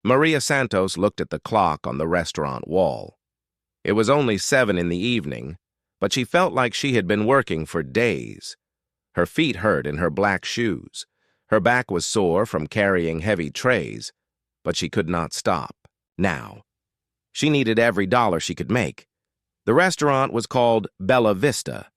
Maria Santos looked at the clock on the restaurant wall. It was only 7 in the evening, but she felt like she had been working for days. Her feet hurt in her black shoes. Her back was sore from carrying heavy trays, but she could not stop. Now, she needed every dollar she could make. The restaurant was called Bella Vista.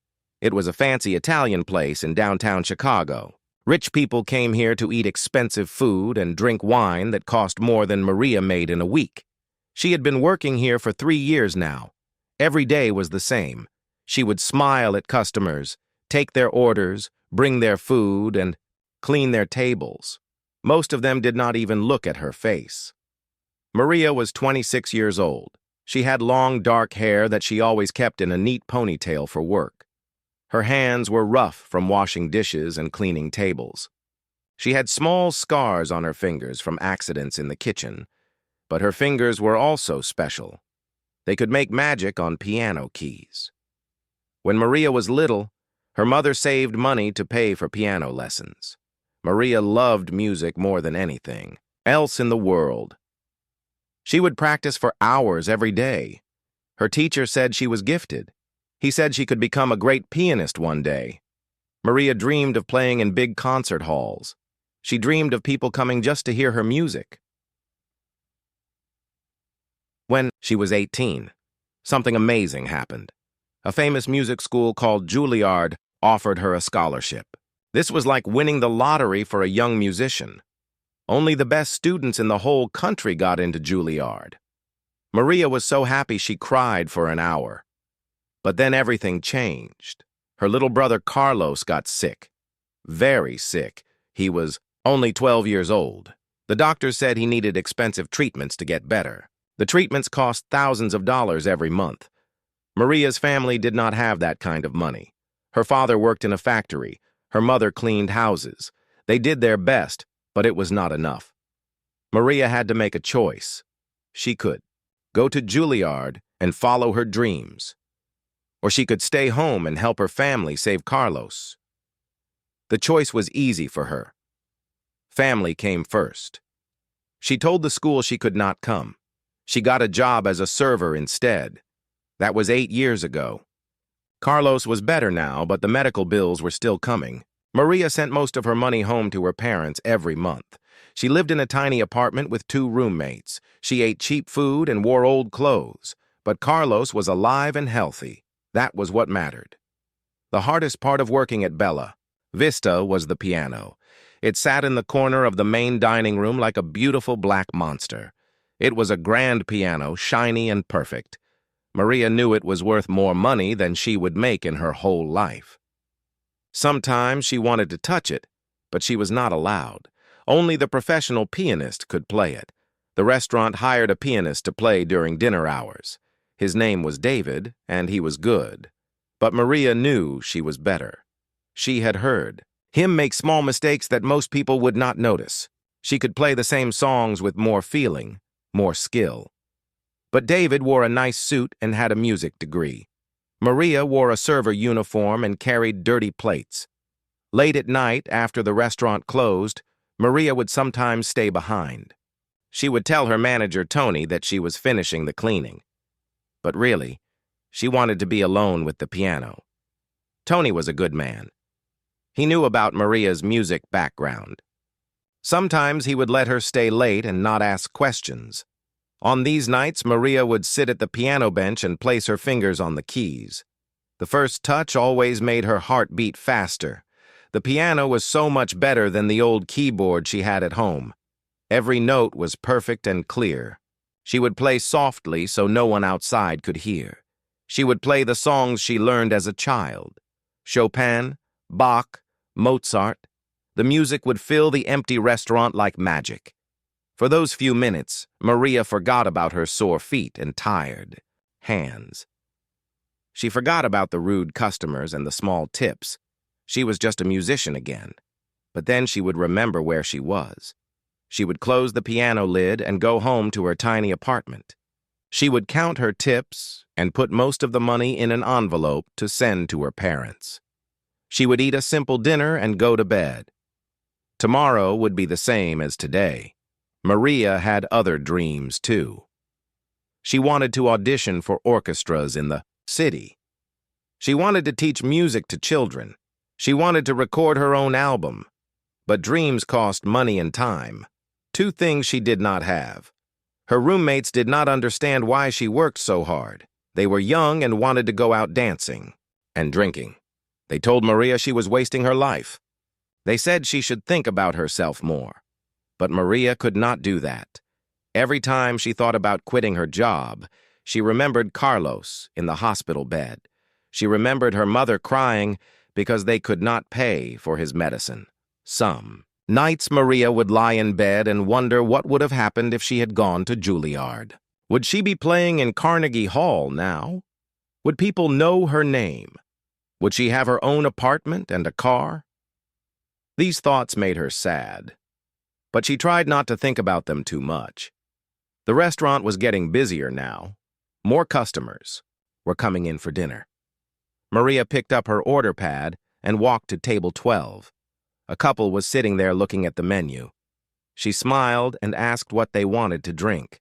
It was a fancy Italian place in downtown Chicago. Rich people came here to eat expensive food and drink wine that cost more than Maria made in a week. She had been working here for 3 years now. Every day was the same. She would smile at customers, take their orders, bring their food, and clean their tables. Most of them did not even look at her face. Maria was 26 years old. She had long, dark hair that she always kept in a neat ponytail for work. Her hands were rough from washing dishes and cleaning tables. She had small scars on her fingers from accidents in the kitchen, but her fingers were also special. They could make magic on piano keys. When Maria was little, her mother saved money to pay for piano lessons. Maria loved music more than anything else in the world. She would practice for hours every day. Her teacher said she was gifted. He said she could become a great pianist one day. Maria dreamed of playing in big concert halls. She dreamed of people coming just to hear her music. When she was 18, something amazing happened. A famous music school called Juilliard offered her a scholarship. This was like winning the lottery for a young musician. Only the best students in the whole country got into Juilliard. Maria was so happy she cried for an hour. But then everything changed. Her little brother Carlos got sick. Very sick. He was only 12 years old. The doctors said he needed expensive treatments to get better. The treatments cost thousands of dollars every month. Maria's family did not have that kind of money. Her father worked in a factory. Her mother cleaned houses. They did their best, but it was not enough. Maria had to make a choice. She could go to Juilliard and follow her dreams, or she could stay home and help her family save Carlos. The choice was easy for her. Family came first. She told the school she could not come. She got a job as a server instead. That was 8 years ago. Carlos was better now, but the medical bills were still coming. Maria sent most of her money home to her parents every month. She lived in a tiny apartment with 2 roommates. She ate cheap food and wore old clothes. But Carlos was alive and healthy. That was what mattered. The hardest part of working at Bella Vista was the piano. It sat in the corner of the main dining room like a beautiful black monster. It was a grand piano, shiny and perfect. Maria knew it was worth more money than she would make in her whole life. Sometimes she wanted to touch it, but she was not allowed. Only the professional pianist could play it. The restaurant hired a pianist to play during dinner hours. His name was David, and he was good. But Maria knew she was better. She had heard him make small mistakes that most people would not notice. She could play the same songs with more feeling, more skill. But David wore a nice suit and had a music degree. Maria wore a server uniform and carried dirty plates. Late at night, after the restaurant closed, Maria would sometimes stay behind. She would tell her manager, Tony, that she was finishing the cleaning. But really, she wanted to be alone with the piano. Tony was a good man. He knew about Maria's music background. Sometimes he would let her stay late and not ask questions. On these nights, Maria would sit at the piano bench and place her fingers on the keys. The first touch always made her heart beat faster. The piano was so much better than the old keyboard she had at home. Every note was perfect and clear. She would play softly so no one outside could hear. She would play the songs she learned as a child. Chopin, Bach, Mozart. The music would fill the empty restaurant like magic. For those few minutes, Maria forgot about her sore feet and tired hands. She forgot about the rude customers and the small tips. She was just a musician again. But then she would remember where she was. She would close the piano lid and go home to her tiny apartment. She would count her tips and put most of the money in an envelope to send to her parents. She would eat a simple dinner and go to bed. Tomorrow would be the same as today. Maria had other dreams, too. She wanted to audition for orchestras in the city. She wanted to teach music to children. She wanted to record her own album. But dreams cost money and time. Two things she did not have. Her roommates did not understand why she worked so hard. They were young and wanted to go out dancing and drinking. They told Maria she was wasting her life. They said she should think about herself more. But Maria could not do that. Every time she thought about quitting her job, she remembered Carlos in the hospital bed. She remembered her mother crying because they could not pay for his medicine. Some nights Maria would lie in bed and wonder what would have happened if she had gone to Juilliard. Would she be playing in Carnegie Hall now? Would people know her name? Would she have her own apartment and a car? These thoughts made her sad, but she tried not to think about them too much. The restaurant was getting busier now. More customers were coming in for dinner. Maria picked up her order pad and walked to table 12. A couple was sitting there looking at the menu. She smiled and asked what they wanted to drink.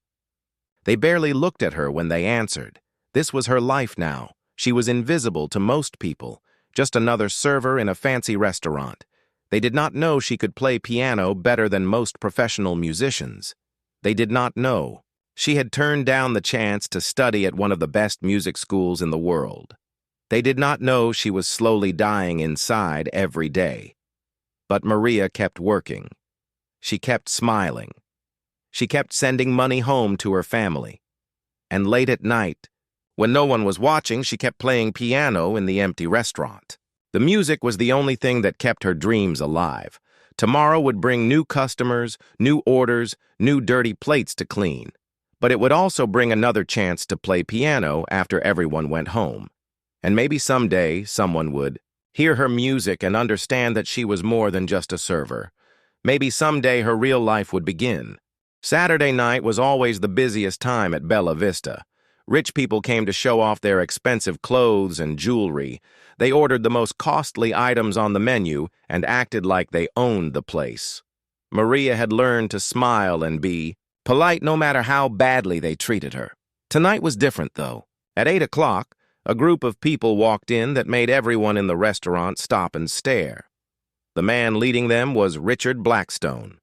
They barely looked at her when they answered. This was her life now. She was invisible to most people, just another server in a fancy restaurant. They did not know she could play piano better than most professional musicians. They did not know she had turned down the chance to study at one of the best music schools in the world. They did not know she was slowly dying inside every day. But Maria kept working. She kept smiling. She kept sending money home to her family. And late at night, when no one was watching, she kept playing piano in the empty restaurant. The music was the only thing that kept her dreams alive. Tomorrow would bring new customers, new orders, new dirty plates to clean. But it would also bring another chance to play piano after everyone went home. And maybe someday someone would hear her music and understand that she was more than just a server. Maybe someday her real life would begin. Saturday night was always the busiest time at Bella Vista. Rich people came to show off their expensive clothes and jewelry. They ordered the most costly items on the menu and acted like they owned the place. Maria had learned to smile and be polite no matter how badly they treated her. Tonight was different, though. At 8 o'clock, a group of people walked in that made everyone in the restaurant stop and stare. The man leading them was Richard Blackstone.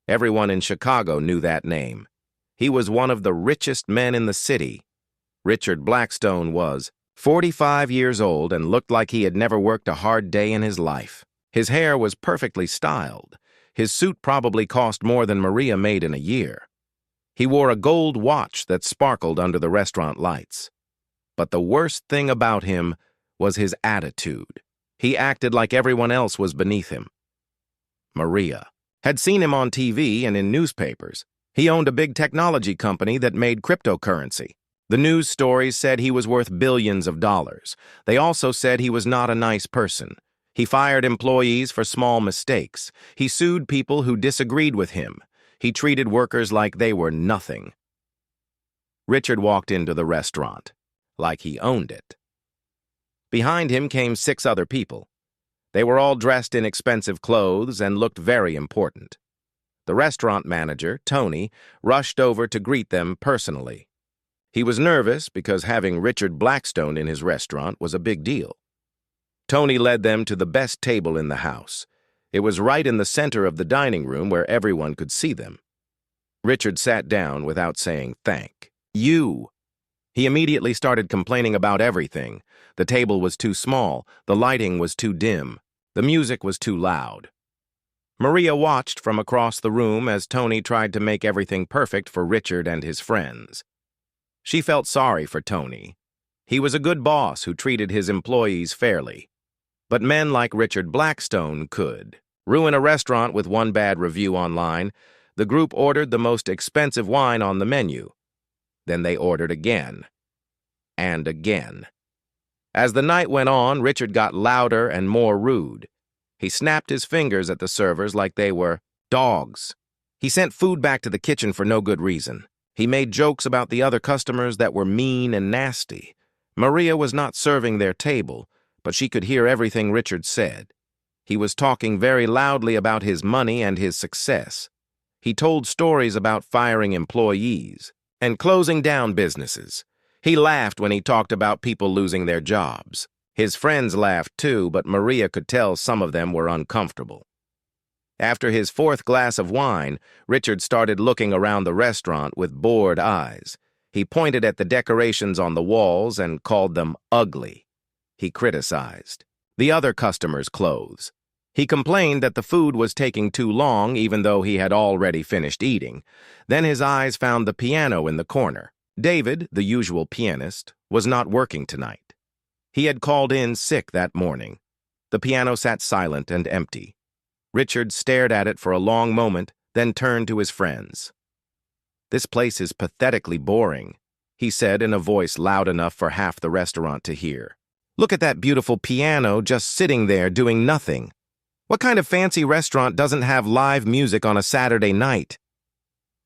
Everyone in Chicago knew that name. He was one of the richest men in the city. Richard Blackstone was 45 years old and looked like he had never worked a hard day in his life. His hair was perfectly styled. His suit probably cost more than Maria made in a year. He wore a gold watch that sparkled under the restaurant lights. But the worst thing about him was his attitude. He acted like everyone else was beneath him. Maria had seen him on TV and in newspapers. He owned a big technology company that made cryptocurrency. The news stories said he was worth billions of dollars. They also said he was not a nice person. He fired employees for small mistakes. He sued people who disagreed with him. He treated workers like they were nothing. Richard walked into the restaurant, like he owned it. Behind him came 6 other people. They were all dressed in expensive clothes and looked very important. The restaurant manager, Tony, rushed over to greet them personally. He was nervous because having Richard Blackstone in his restaurant was a big deal. Tony led them to the best table in the house. It was right in the center of the dining room where everyone could see them. Richard sat down without saying thank you. He immediately started complaining about everything. The table was too small, the lighting was too dim, the music was too loud. Maria watched from across the room as Tony tried to make everything perfect for Richard and his friends. She felt sorry for Tony. He was a good boss who treated his employees fairly. But men like Richard Blackstone could ruin a restaurant with one bad review online. The group ordered the most expensive wine on the menu. Then they ordered again and again. As the night went on, Richard got louder and more rude. He snapped his fingers at the servers like they were dogs. He sent food back to the kitchen for no good reason. He made jokes about the other customers that were mean and nasty. Maria was not serving their table, but she could hear everything Richard said. He was talking very loudly about his money and his success. He told stories about firing employees and closing down businesses. He laughed when he talked about people losing their jobs. His friends laughed too, but Maria could tell some of them were uncomfortable. After his fourth glass of wine, Richard started looking around the restaurant with bored eyes. He pointed at the decorations on the walls and called them ugly. He criticized the other customers' clothes. He complained that the food was taking too long, even though he had already finished eating. Then his eyes found the piano in the corner. David, the usual pianist, was not working tonight. He had called in sick that morning. The piano sat silent and empty. Richard stared at it for a long moment, then turned to his friends. "This place is pathetically boring," he said in a voice loud enough for half the restaurant to hear. "Look at that beautiful piano just sitting there doing nothing. What kind of fancy restaurant doesn't have live music on a Saturday night?"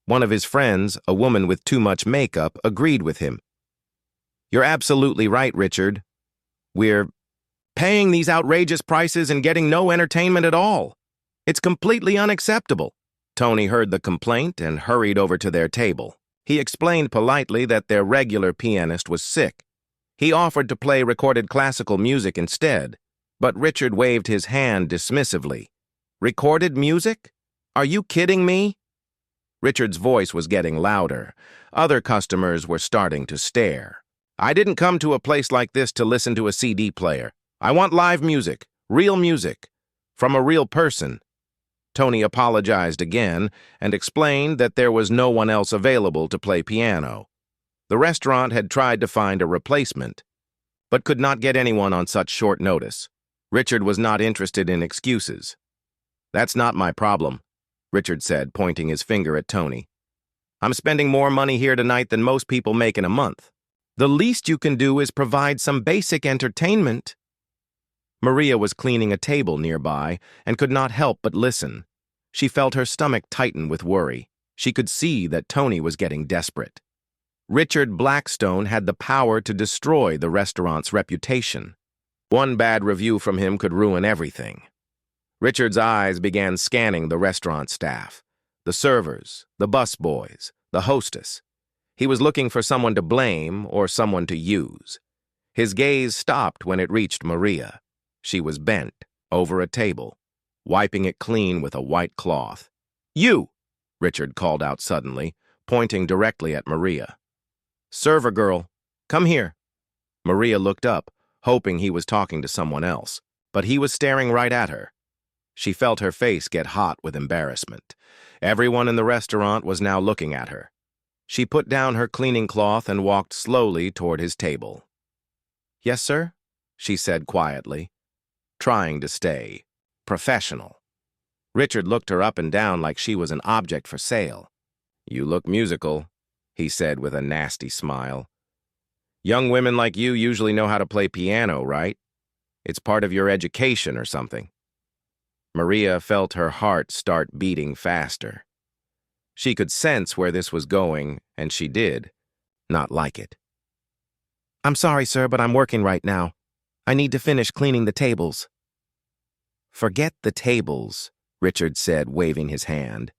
One of his friends, a woman with too much makeup, agreed with him. "You're absolutely right, Richard. We're paying these outrageous prices and getting no entertainment at all. It's completely unacceptable." Tony heard the complaint and hurried over to their table. He explained politely that their regular pianist was sick. He offered to play recorded classical music instead, but Richard waved his hand dismissively. "Recorded music? Are you kidding me?" Richard's voice was getting louder. Other customers were starting to stare. "I didn't come to a place like this to listen to a CD player. I want live music, real music, from a real person." Tony apologized again and explained that there was no one else available to play piano. The restaurant had tried to find a replacement, but could not get anyone on such short notice. Richard was not interested in excuses. "That's not my problem," Richard said, pointing his finger at Tony. "I'm spending more money here tonight than most people make in a month. The least you can do is provide some basic entertainment." Maria was cleaning a table nearby and could not help but listen. She felt her stomach tighten with worry. She could see that Tony was getting desperate. Richard Blackstone had the power to destroy the restaurant's reputation. One bad review from him could ruin everything. Richard's eyes began scanning the restaurant staff, the servers, the busboys, the hostess. He was looking for someone to blame or someone to use. His gaze stopped when it reached Maria. She was bent over a table, wiping it clean with a white cloth. "You!" Richard called out suddenly, pointing directly at Maria. "Server girl, come here." Maria looked up, hoping he was talking to someone else, but he was staring right at her. She felt her face get hot with embarrassment. Everyone in the restaurant was now looking at her. She put down her cleaning cloth and walked slowly toward his table. "Yes, sir?" she said quietly, trying to stay professional. Richard looked her up and down like she was an object for sale. "You look musical," he said with a nasty smile. "Young women like you usually know how to play piano, right? It's part of your education or something." Maria felt her heart start beating faster. She could sense where this was going, and she did not like it. "I'm sorry, sir, but I'm working right now. I need to finish cleaning the tables." "Forget the tables," Richard said, waving his hand.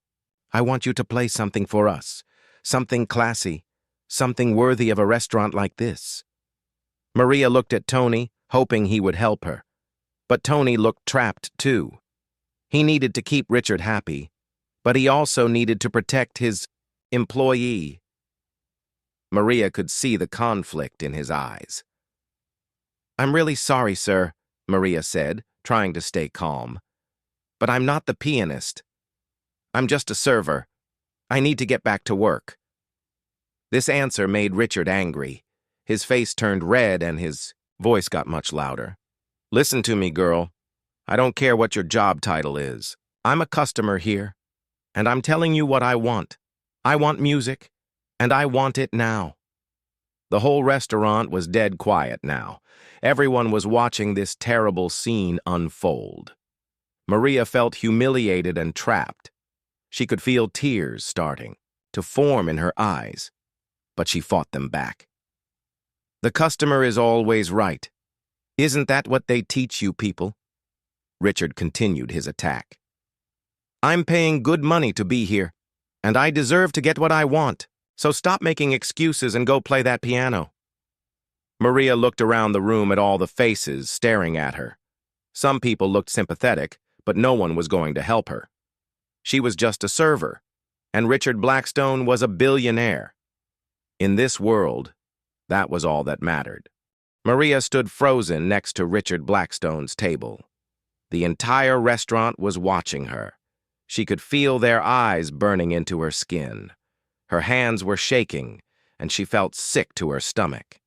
"I want you to play something for us, something classy, something worthy of a restaurant like this." Maria looked at Tony, hoping he would help her. But Tony looked trapped too. He needed to keep Richard happy, but he also needed to protect his employee. Maria could see the conflict in his eyes. "I'm really sorry, sir," Maria said, trying to stay calm. "But I'm not the pianist. I'm just a server. I need to get back to work." This answer made Richard angry. His face turned red and his voice got much louder. "Listen to me, girl. I don't care what your job title is. I'm a customer here, and I'm telling you what I want. I want music, and I want it now." The whole restaurant was dead quiet now. Everyone was watching this terrible scene unfold. Maria felt humiliated and trapped. She could feel tears starting to form in her eyes, but she fought them back. "The customer is always right. Isn't that what they teach you people?" Richard continued his attack. "I'm paying good money to be here. And I deserve to get what I want, so stop making excuses and go play that piano. Maria looked around the room at all the faces staring at her. Some people looked sympathetic, but no one was going to help her. She was just a server, and Richard Blackstone was a billionaire. In this world, that was all that mattered. Maria stood frozen next to Richard Blackstone's table. The entire restaurant was watching her. She could feel their eyes burning into her skin. Her hands were shaking, and she felt sick to her stomach.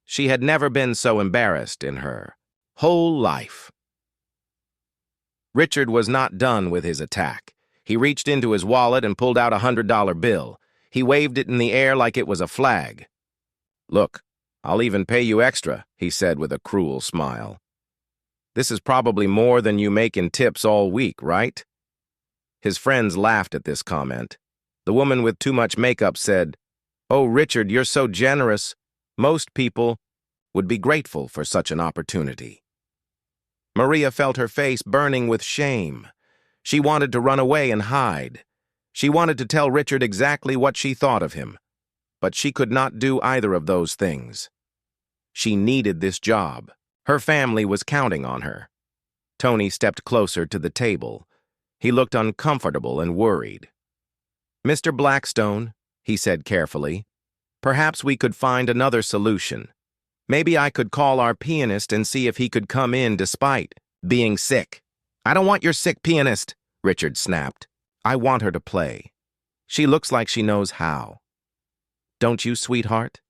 She had never been so embarrassed in her whole life. Richard was not done with his attack. He reached into his wallet and pulled out a $100 bill. He waved it in the air like it was a flag. "Look, I'll even pay you extra," he said with a cruel smile. "This is probably more than you make in tips all week, right?" His friends laughed at this comment. The woman with too much makeup said, "Oh, Richard, you're so generous. Most people would be grateful for such an opportunity." Maria felt her face burning with shame. She wanted to run away and hide. She wanted to tell Richard exactly what she thought of him. But she could not do either of those things. She needed this job. Her family was counting on her. Tony stepped closer to the table. He looked uncomfortable and worried. "Mr. Blackstone," he said carefully, "perhaps we could find another solution. Maybe I could call our pianist and see if he could come in despite being sick." "I don't want your sick pianist," Richard snapped. "I want her to play. She looks like she knows how. Don't you, sweetheart?"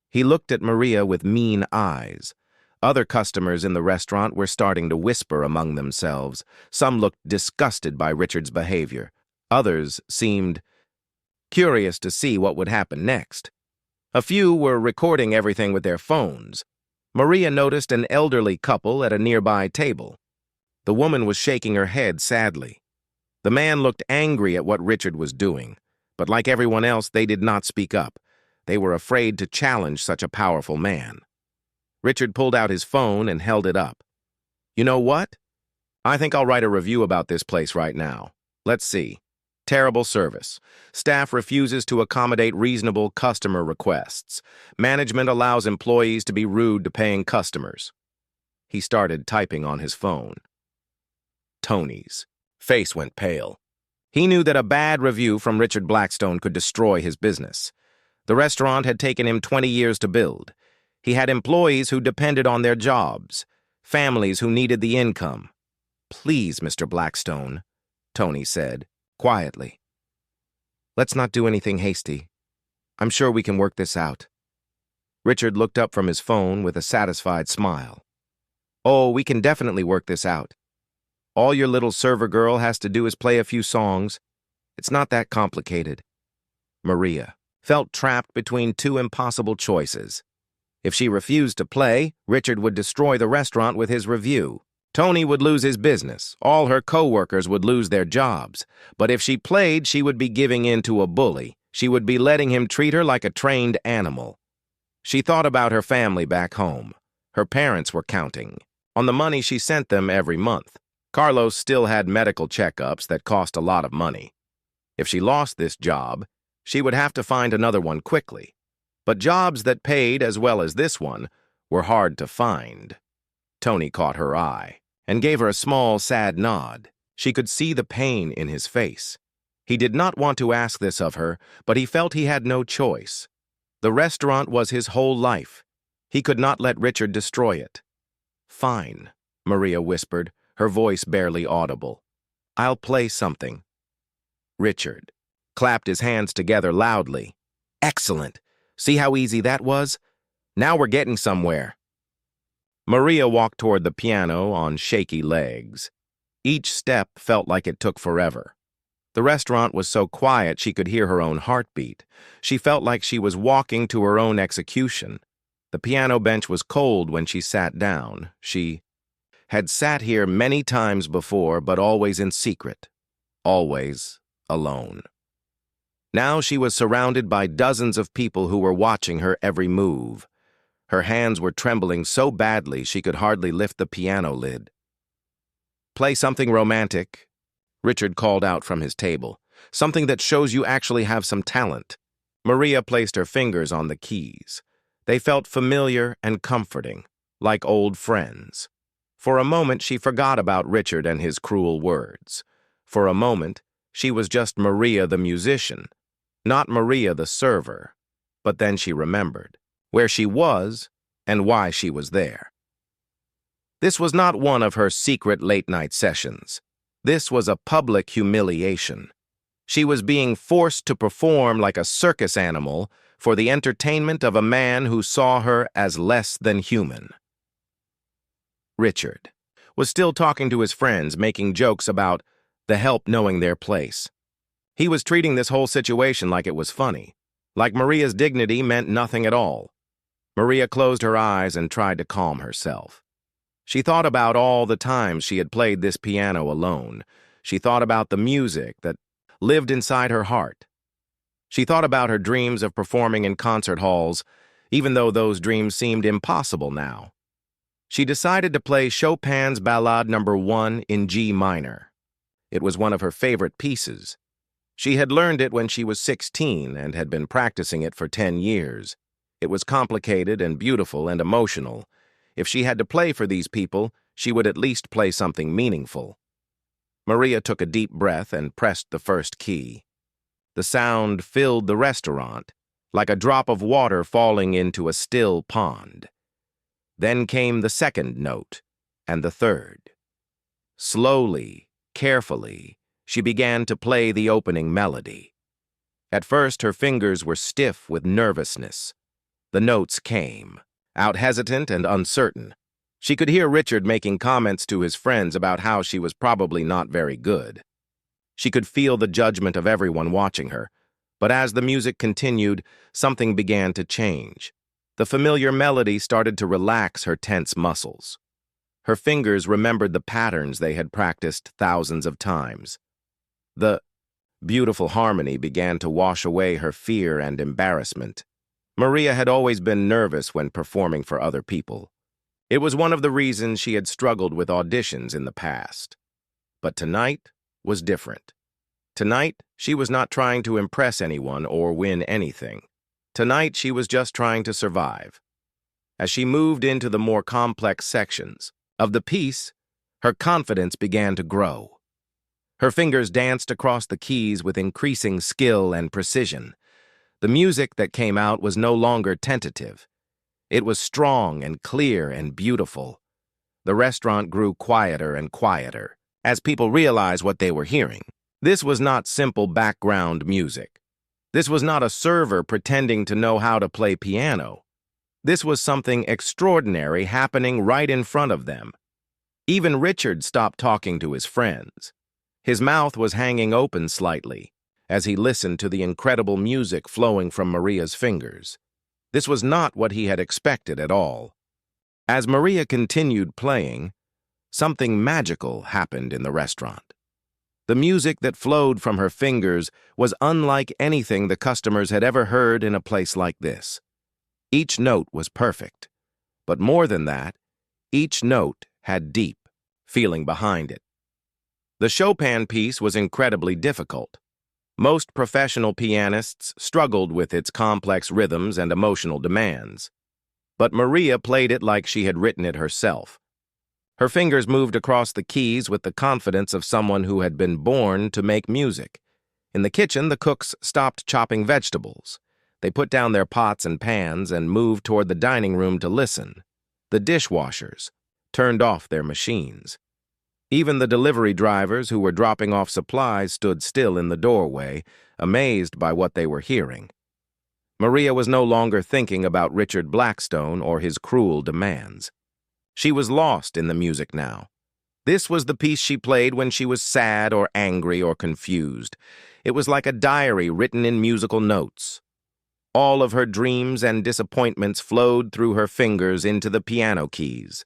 He looked at Maria with mean eyes. Other customers in the restaurant were starting to whisper among themselves. Some looked disgusted by Richard's behavior. Others seemed curious to see what would happen next. A few were recording everything with their phones. Maria noticed an elderly couple at a nearby table. The woman was shaking her head sadly. The man looked angry at what Richard was doing, but like everyone else, they did not speak up. They were afraid to challenge such a powerful man. Richard pulled out his phone and held it up. "You know what? I think I'll write a review about this place right now. Let's see. Terrible service. Staff refuses to accommodate reasonable customer requests. Management allows employees to be rude to paying customers." He started typing on his phone. Tony's face went pale. He knew that a bad review from Richard Blackstone could destroy his business. The restaurant had taken him 20 years to build. He had employees who depended on their jobs, families who needed the income. "Please, Mr. Blackstone," Tony said, quietly. "Let's not do anything hasty. I'm sure we can work this out." Richard looked up from his phone with a satisfied smile. "Oh, we can definitely work this out. All your little server girl has to do is play a few songs. It's not that complicated." Maria felt trapped between two impossible choices. If she refused to play, Richard would destroy the restaurant with his review. Tony would lose his business. All her co-workers would lose their jobs. But if she played, she would be giving in to a bully. She would be letting him treat her like a trained animal. She thought about her family back home. Her parents were counting on the money she sent them every month. Carlos still had medical checkups that cost a lot of money. If she lost this job, she would have to find another one quickly. But jobs that paid as well as this one were hard to find. Tony caught her eye and gave her a small, sad nod. She could see the pain in his face. He did not want to ask this of her, but he felt he had no choice. The restaurant was his whole life. He could not let Richard destroy it. "Fine," Maria whispered, her voice barely audible. "I'll play something." Richard clapped his hands together loudly. "Excellent! See how easy that was? Now we're getting somewhere." Maria walked toward the piano on shaky legs. Each step felt like it took forever. The restaurant was so quiet she could hear her own heartbeat. She felt like she was walking to her own execution. The piano bench was cold when she sat down. She had sat here many times before, but always in secret, always alone. Now she was surrounded by dozens of people who were watching her every move. Her hands were trembling so badly she could hardly lift the piano lid. "Play something romantic," Richard called out from his table. something that shows you actually have some talent. Maria placed her fingers on the keys. They felt familiar and comforting, like old friends. For a moment, she forgot about Richard and his cruel words. For a moment, she was just Maria the musician, not Maria the server. But then she remembered where she was and why she was there. This was not one of her secret late-night sessions. This was a public humiliation. She was being forced to perform like a circus animal for the entertainment of a man who saw her as less than human. Richard was still talking to his friends, making jokes about the help knowing their place. He was treating this whole situation like it was funny, like Maria's dignity meant nothing at all. Maria closed her eyes and tried to calm herself. She thought about all the times she had played this piano alone. She thought about the music that lived inside her heart. She thought about her dreams of performing in concert halls, even though those dreams seemed impossible now. She decided to play Chopin's Ballade No. 1 in G minor. It was one of her favorite pieces. She had learned it when she was 16 and had been practicing it for 10 years. It was complicated and beautiful and emotional. If she had to play for these people, she would at least play something meaningful. Maria took a deep breath and pressed the first key. The sound filled the restaurant, like a drop of water falling into a still pond. Then came the second note, and the third. Slowly, carefully, she began to play the opening melody. At first, her fingers were stiff with nervousness. The notes came, out hesitant and uncertain. She could hear Richard making comments to his friends about how she was probably not very good. She could feel the judgment of everyone watching her, but as the music continued, something began to change. The familiar melody started to relax her tense muscles. Her fingers remembered the patterns they had practiced thousands of times. The beautiful harmony began to wash away her fear and embarrassment. Maria had always been nervous when performing for other people. It was one of the reasons she had struggled with auditions in the past. But tonight was different. Tonight, she was not trying to impress anyone or win anything. Tonight, she was just trying to survive. As she moved into the more complex sections of the piece, her confidence began to grow. Her fingers danced across the keys with increasing skill and precision. The music that came out was no longer tentative. It was strong and clear and beautiful. The restaurant grew quieter and quieter as people realized what they were hearing. This was not simple background music. This was not a server pretending to know how to play piano. This was something extraordinary happening right in front of them. Even Richard stopped talking to his friends. His mouth was hanging open slightly as he listened to the incredible music flowing from Maria's fingers. This was not what he had expected at all. As Maria continued playing, something magical happened in the restaurant. The music that flowed from her fingers was unlike anything the customers had ever heard in a place like this. Each note was perfect, but more than that, each note had deep feeling behind it. The Chopin piece was incredibly difficult. Most professional pianists struggled with its complex rhythms and emotional demands. But Maria played it like she had written it herself. Her fingers moved across the keys with the confidence of someone who had been born to make music. In the kitchen, the cooks stopped chopping vegetables. They put down their pots and pans and moved toward the dining room to listen. The dishwashers turned off their machines. Even the delivery drivers who were dropping off supplies stood still in the doorway, amazed by what they were hearing. Maria was no longer thinking about Richard Blackstone or his cruel demands. She was lost in the music now. This was the piece she played when she was sad or angry or confused. It was like a diary written in musical notes. All of her dreams and disappointments flowed through her fingers into the piano keys.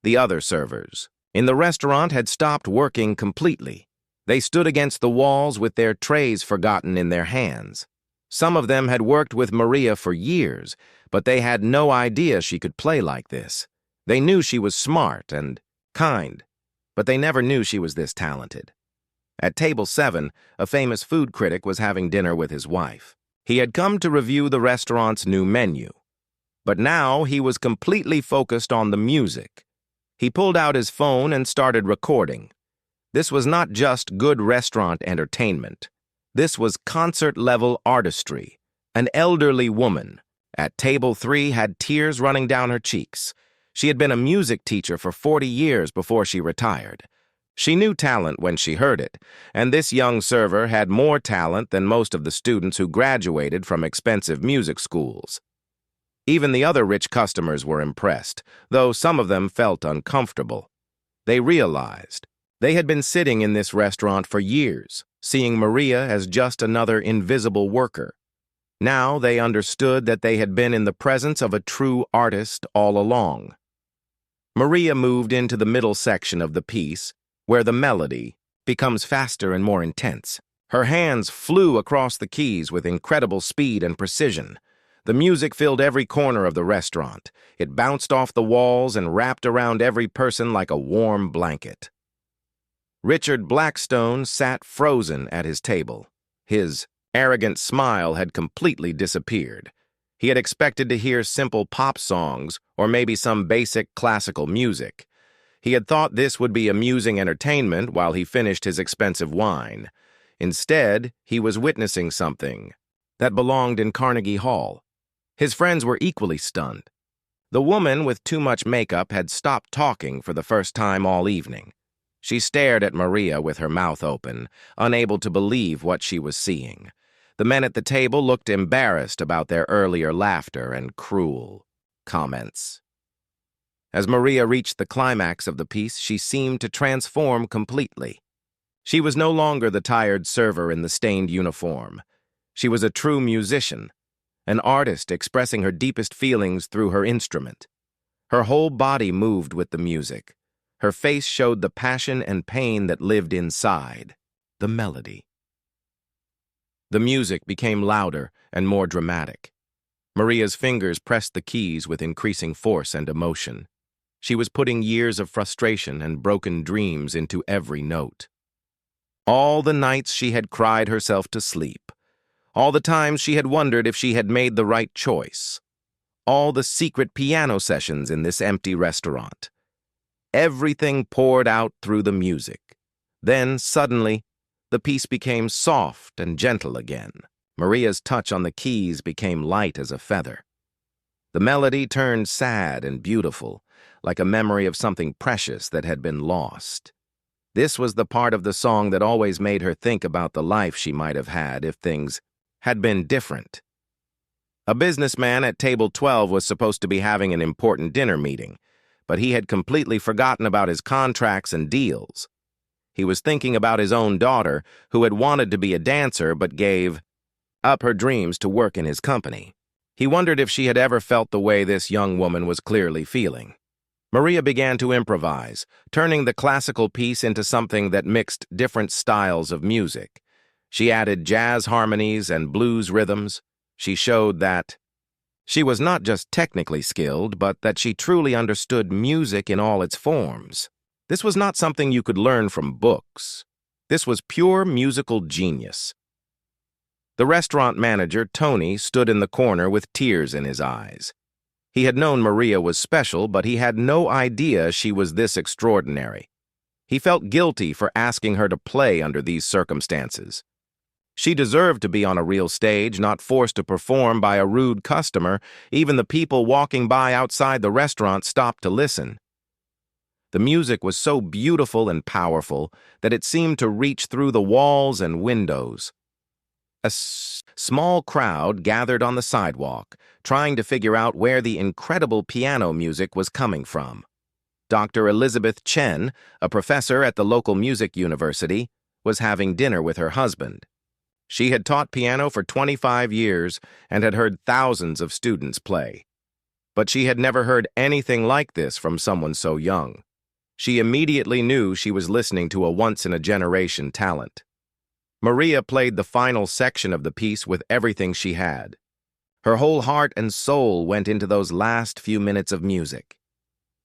The other servers in the restaurant had stopped working completely. They stood against the walls with their trays forgotten in their hands. Some of them had worked with Maria for years, but they had no idea she could play like this. They knew she was smart and kind, but they never knew she was this talented. At table 7, a famous food critic was having dinner with his wife. He had come to review the restaurant's new menu. But now he was completely focused on the music. He pulled out his phone and started recording. This was not just good restaurant entertainment. This was concert-level artistry. An elderly woman at table 3 had tears running down her cheeks. She had been a music teacher for 40 years before she retired. She knew talent when she heard it, and this young server had more talent than most of the students who graduated from expensive music schools. Even the other rich customers were impressed, though some of them felt uncomfortable. They realized they had been sitting in this restaurant for years, seeing Maria as just another invisible worker. Now they understood that they had been in the presence of a true artist all along. Maria moved into the middle section of the piece, where the melody becomes faster and more intense. Her hands flew across the keys with incredible speed and precision. The music filled every corner of the restaurant. It bounced off the walls and wrapped around every person like a warm blanket. Richard Blackstone sat frozen at his table. His arrogant smile had completely disappeared. He had expected to hear simple pop songs or maybe some basic classical music. He had thought this would be amusing entertainment while he finished his expensive wine. Instead, he was witnessing something that belonged in Carnegie Hall. His friends were equally stunned. The woman with too much makeup had stopped talking for the first time all evening. She stared at Maria with her mouth open, unable to believe what she was seeing. The men at the table looked embarrassed about their earlier laughter and cruel comments. As Maria reached the climax of the piece, she seemed to transform completely. She was no longer the tired server in the stained uniform. She was a true musician, an artist expressing her deepest feelings through her instrument. Her whole body moved with the music. Her face showed the passion and pain that lived inside the melody. The music became louder and more dramatic. Maria's fingers pressed the keys with increasing force and emotion. She was putting years of frustration and broken dreams into every note. All the nights she had cried herself to sleep. All the times she had wondered if she had made the right choice. All the secret piano sessions in this empty restaurant. Everything poured out through the music. Then, suddenly, the piece became soft and gentle again. Maria's touch on the keys became light as a feather. The melody turned sad and beautiful, like a memory of something precious that had been lost. This was the part of the song that always made her think about the life she might have had if things had been different. A businessman at table 12 was supposed to be having an important dinner meeting, but he had completely forgotten about his contracts and deals. He was thinking about his own daughter, who had wanted to be a dancer but gave up her dreams to work in his company. He wondered if she had ever felt the way this young woman was clearly feeling. Maria began to improvise, turning the classical piece into something that mixed different styles of music. She added jazz harmonies and blues rhythms. She showed that she was not just technically skilled, but that she truly understood music in all its forms. This was not something you could learn from books. This was pure musical genius. The restaurant manager, Tony, stood in the corner with tears in his eyes. He had known Maria was special, but he had no idea she was this extraordinary. He felt guilty for asking her to play under these circumstances. She deserved to be on a real stage, not forced to perform by a rude customer. Even the people walking by outside the restaurant stopped to listen. The music was so beautiful and powerful that it seemed to reach through the walls and windows. A small crowd gathered on the sidewalk, trying to figure out where the incredible piano music was coming from. Dr. Elizabeth Chen, a professor at the local music university, was having dinner with her husband. She had taught piano for 25 years and had heard thousands of students play. But she had never heard anything like this from someone so young. She immediately knew she was listening to a once-in-a-generation talent. Maria played the final section of the piece with everything she had. Her whole heart and soul went into those last few minutes of music.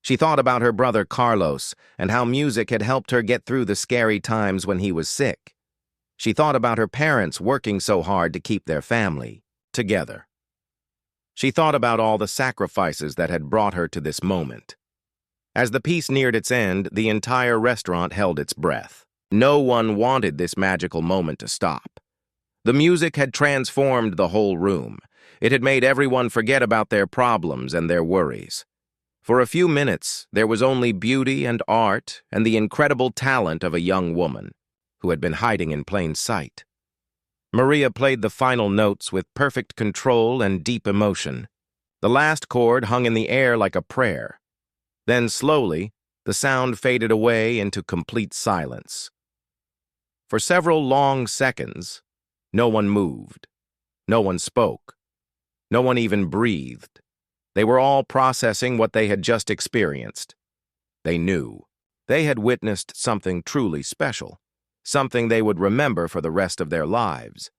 She thought about her brother Carlos and how music had helped her get through the scary times when he was sick. She thought about her parents working so hard to keep their family together. She thought about all the sacrifices that had brought her to this moment. As the piece neared its end, the entire restaurant held its breath. No one wanted this magical moment to stop. The music had transformed the whole room. It had made everyone forget about their problems and their worries. For a few minutes, there was only beauty and art and the incredible talent of a young woman who had been hiding in plain sight. Maria played the final notes with perfect control and deep emotion. The last chord hung in the air like a prayer. Then slowly, the sound faded away into complete silence. For several long seconds, no one moved. No one spoke. No one even breathed. They were all processing what they had just experienced. They knew. They had witnessed something truly special, something they would remember for the rest of their lives.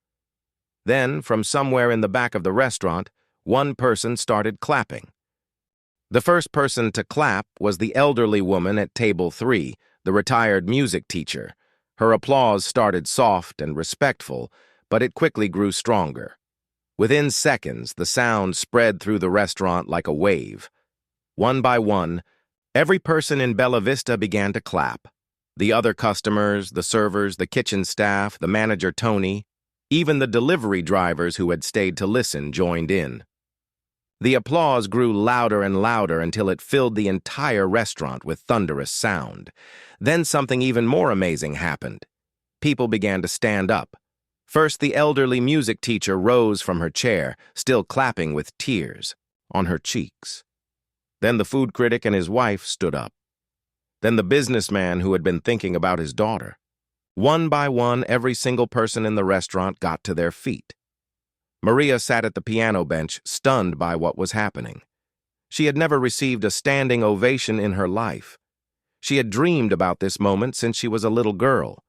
Then, from somewhere in the back of the restaurant, one person started clapping. The first person to clap was the elderly woman at table 3, the retired music teacher. Her applause started soft and respectful, but it quickly grew stronger. Within seconds, the sound spread through the restaurant like a wave. One by one, every person in Bella Vista began to clap. The other customers, the servers, the kitchen staff, the manager Tony, even the delivery drivers who had stayed to listen joined in. The applause grew louder and louder until it filled the entire restaurant with thunderous sound. Then something even more amazing happened. People began to stand up. First, the elderly music teacher rose from her chair, still clapping with tears on her cheeks. Then the food critic and his wife stood up. Then the businessman who had been thinking about his daughter. One by one, every single person in the restaurant got to their feet. Maria sat at the piano bench, stunned by what was happening. She had never received a standing ovation in her life. She had dreamed about this moment since she was a little girl,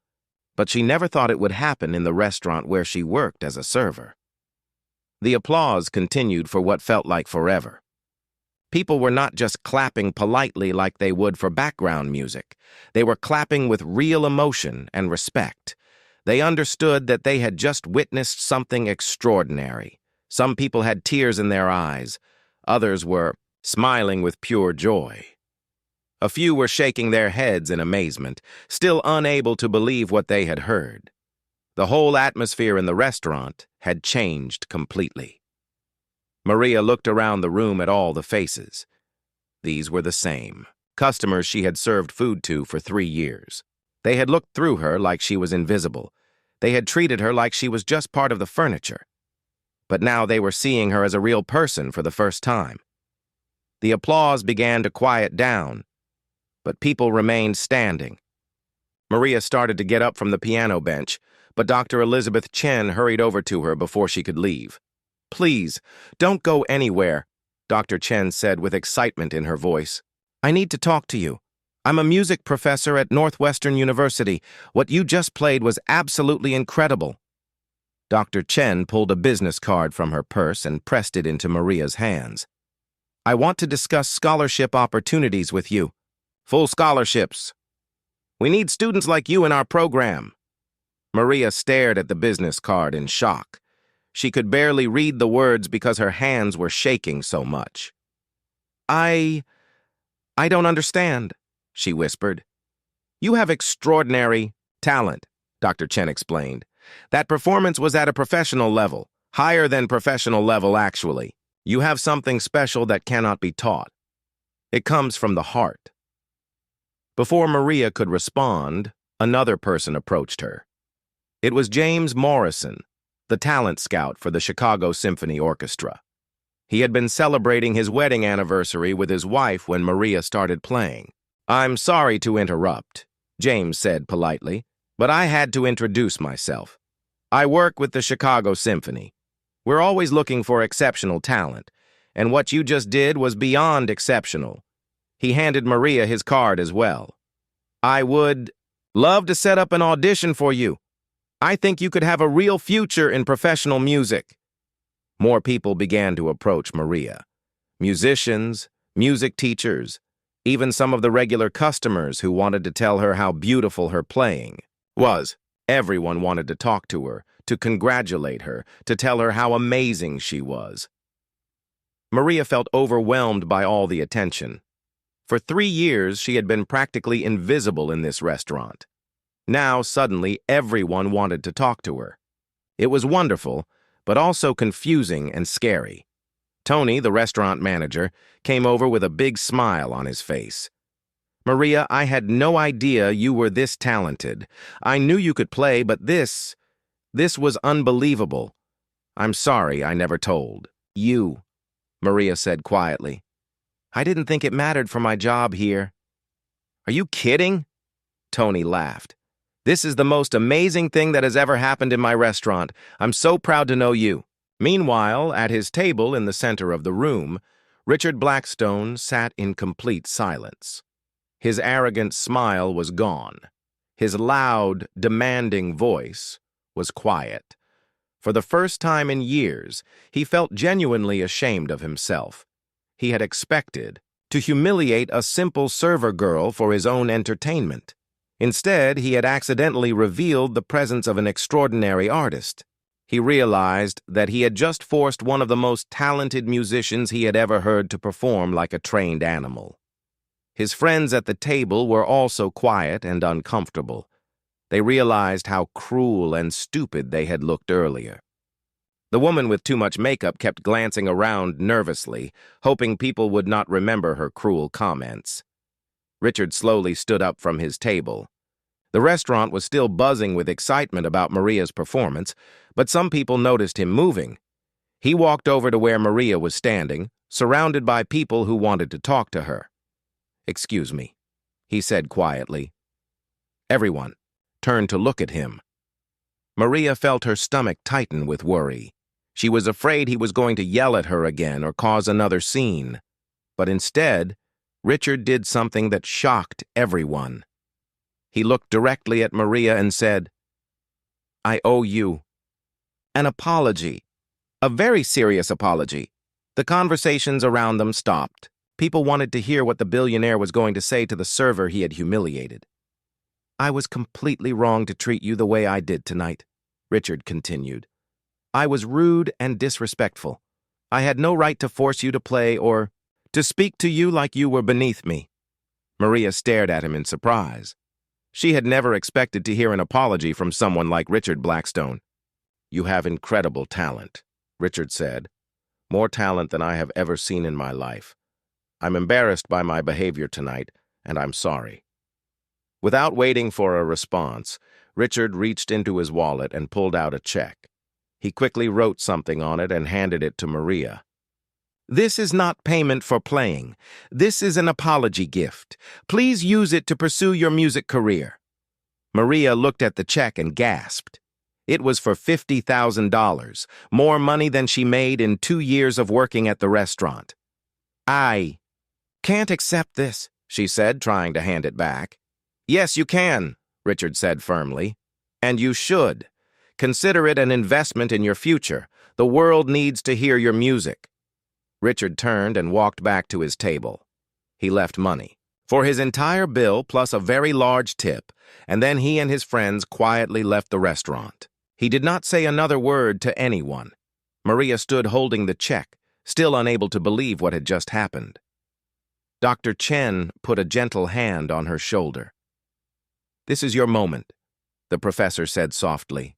but she never thought it would happen in the restaurant where she worked as a server. The applause continued for what felt like forever. People were not just clapping politely like they would for background music. They were clapping with real emotion and respect. They understood that they had just witnessed something extraordinary. Some people had tears in their eyes. Others were smiling with pure joy. A few were shaking their heads in amazement, still unable to believe what they had heard. The whole atmosphere in the restaurant had changed completely. Maria looked around the room at all the faces. These were the same, customers she had served food to for 3 years. They had looked through her like she was invisible. They had treated her like she was just part of the furniture. But now they were seeing her as a real person for the first time. The applause began to quiet down, but people remained standing. Maria started to get up from the piano bench, but Dr. Elizabeth Chen hurried over to her before she could leave. "Please, don't go anywhere," Dr. Chen said with excitement in her voice. "I need to talk to you. I'm a music professor at Northwestern University. What you just played was absolutely incredible." Dr. Chen pulled a business card from her purse and pressed it into Maria's hands. "I want to discuss scholarship opportunities with you. Full scholarships. We need students like you in our program." Maria stared at the business card in shock. She could barely read the words because her hands were shaking so much. I don't understand," she whispered. "You have extraordinary talent," Dr. Chen explained. "That performance was at a professional level, higher than professional level actually. You have something special that cannot be taught. It comes from the heart." Before Maria could respond, another person approached her. It was James Morrison, the talent scout for the Chicago Symphony Orchestra. He had been celebrating his wedding anniversary with his wife when Maria started playing. "I'm sorry to interrupt," James said politely, "but I had to introduce myself. I work with the Chicago Symphony. We're always looking for exceptional talent, and what you just did was beyond exceptional." He handed Maria his card as well. "I would love to set up an audition for you. I think you could have a real future in professional music." More people began to approach Maria. Musicians, music teachers, Even some of the regular customers who wanted to tell her how beautiful her playing was. Everyone wanted to talk to her, to congratulate her, to tell her how amazing she was. Maria felt overwhelmed by all the attention. For 3 years, she had been practically invisible in this restaurant. Now, suddenly, everyone wanted to talk to her. It was wonderful, but also confusing and scary. Tony, the restaurant manager, came over with a big smile on his face. "Maria, I had no idea you were this talented. I knew you could play, but this was unbelievable. I'm sorry I never told you," Maria said quietly. "I didn't think it mattered for my job here." "Are you kidding?" Tony laughed. "This is the most amazing thing that has ever happened in my restaurant. I'm so proud to know you." Meanwhile, at his table in the center of the room, Richard Blackstone sat in complete silence. His arrogant smile was gone. His loud, demanding voice was quiet. For the first time in years, he felt genuinely ashamed of himself. He had expected to humiliate a simple server girl for his own entertainment. Instead, he had accidentally revealed the presence of an extraordinary artist. He realized that he had just forced one of the most talented musicians he had ever heard to perform like a trained animal. His friends at the table were also quiet and uncomfortable. They realized how cruel and stupid they had looked earlier. The woman with too much makeup kept glancing around nervously, hoping people would not remember her cruel comments. Richard slowly stood up from his table. The restaurant was still buzzing with excitement about Maria's performance, but some people noticed him moving. He walked over to where Maria was standing, surrounded by people who wanted to talk to her. "Excuse me," he said quietly. Everyone turned to look at him. Maria felt her stomach tighten with worry. She was afraid he was going to yell at her again or cause another scene. But instead, Richard did something that shocked everyone. He looked directly at Maria and said, "I owe you an apology, a very serious apology." The conversations around them stopped. People wanted to hear what the billionaire was going to say to the server he had humiliated. "I was completely wrong to treat you the way I did tonight," Richard continued. "I was rude and disrespectful. I had no right to force you to play or to speak to you like you were beneath me." Maria stared at him in surprise. She had never expected to hear an apology from someone like Richard Blackstone. "You have incredible talent," Richard said. "More talent than I have ever seen in my life. I'm embarrassed by my behavior tonight, and I'm sorry." Without waiting for a response, Richard reached into his wallet and pulled out a check. He quickly wrote something on it and handed it to Maria. "This is not payment for playing. This is an apology gift. Please use it to pursue your music career." Maria looked at the check and gasped. It was for $50,000, more money than she made in 2 years of working at the restaurant. "I can't accept this," she said, trying to hand it back. "Yes, you can," Richard said firmly. "And you should. Consider it an investment in your future. The world needs to hear your music." Richard turned and walked back to his table. He left money for his entire bill plus a very large tip, and then he and his friends quietly left the restaurant. He did not say another word to anyone. Maria stood holding the check, still unable to believe what had just happened. Dr. Chen put a gentle hand on her shoulder. "This is your moment," the professor said softly.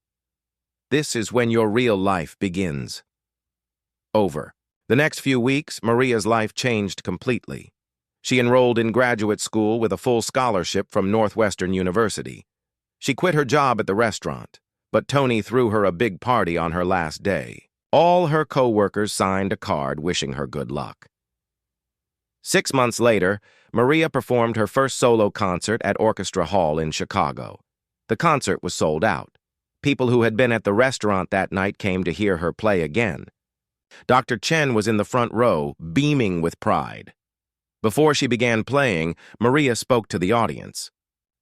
"This is when your real life begins." Over. The next few weeks, Maria's life changed completely. She enrolled in graduate school with a full scholarship from Northwestern University. She quit her job at the restaurant, but Tony threw her a big party on her last day. All her co-workers signed a card wishing her good luck. 6 months later, Maria performed her first solo concert at Orchestra Hall in Chicago. The concert was sold out. People who had been at the restaurant that night came to hear her play again. Dr. Chen was in the front row, beaming with pride. Before she began playing, Maria spoke to the audience.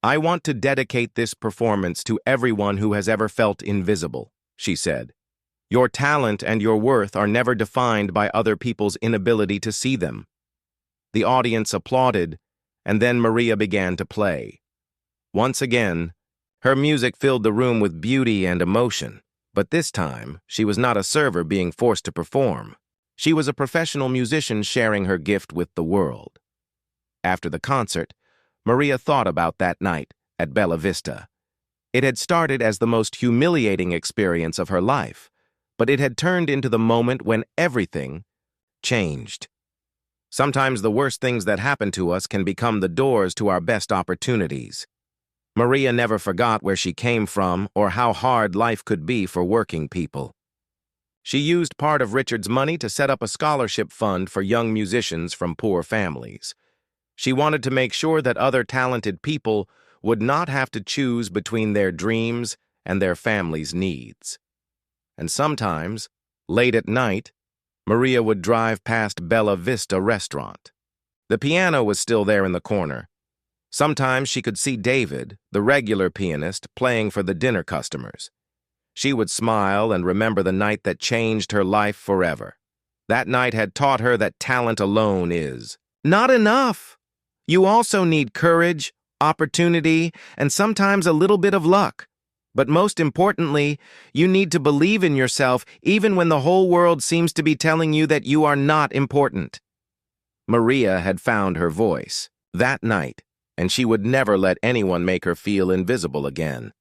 "I want to dedicate this performance to everyone who has ever felt invisible," she said. "Your talent and your worth are never defined by other people's inability to see them." The audience applauded, and then Maria began to play. Once again, her music filled the room with beauty and emotion, but this time, she was not a server being forced to perform. She was a professional musician sharing her gift with the world. After the concert, Maria thought about that night at Bella Vista. It had started as the most humiliating experience of her life, but it had turned into the moment when everything changed. Sometimes the worst things that happen to us can become the doors to our best opportunities. Maria never forgot where she came from or how hard life could be for working people. She used part of Richard's money to set up a scholarship fund for young musicians from poor families. She wanted to make sure that other talented people would not have to choose between their dreams and their family's needs. And sometimes, late at night, Maria would drive past Bella Vista restaurant. The piano was still there in the corner. Sometimes she could see David, the regular pianist, playing for the dinner customers. She would smile and remember the night that changed her life forever. That night had taught her that talent alone is not enough. You also need courage, opportunity, and sometimes a little bit of luck. But most importantly, you need to believe in yourself even when the whole world seems to be telling you that you are not important. Maria had found her voice that night, and she would never let anyone make her feel invisible again.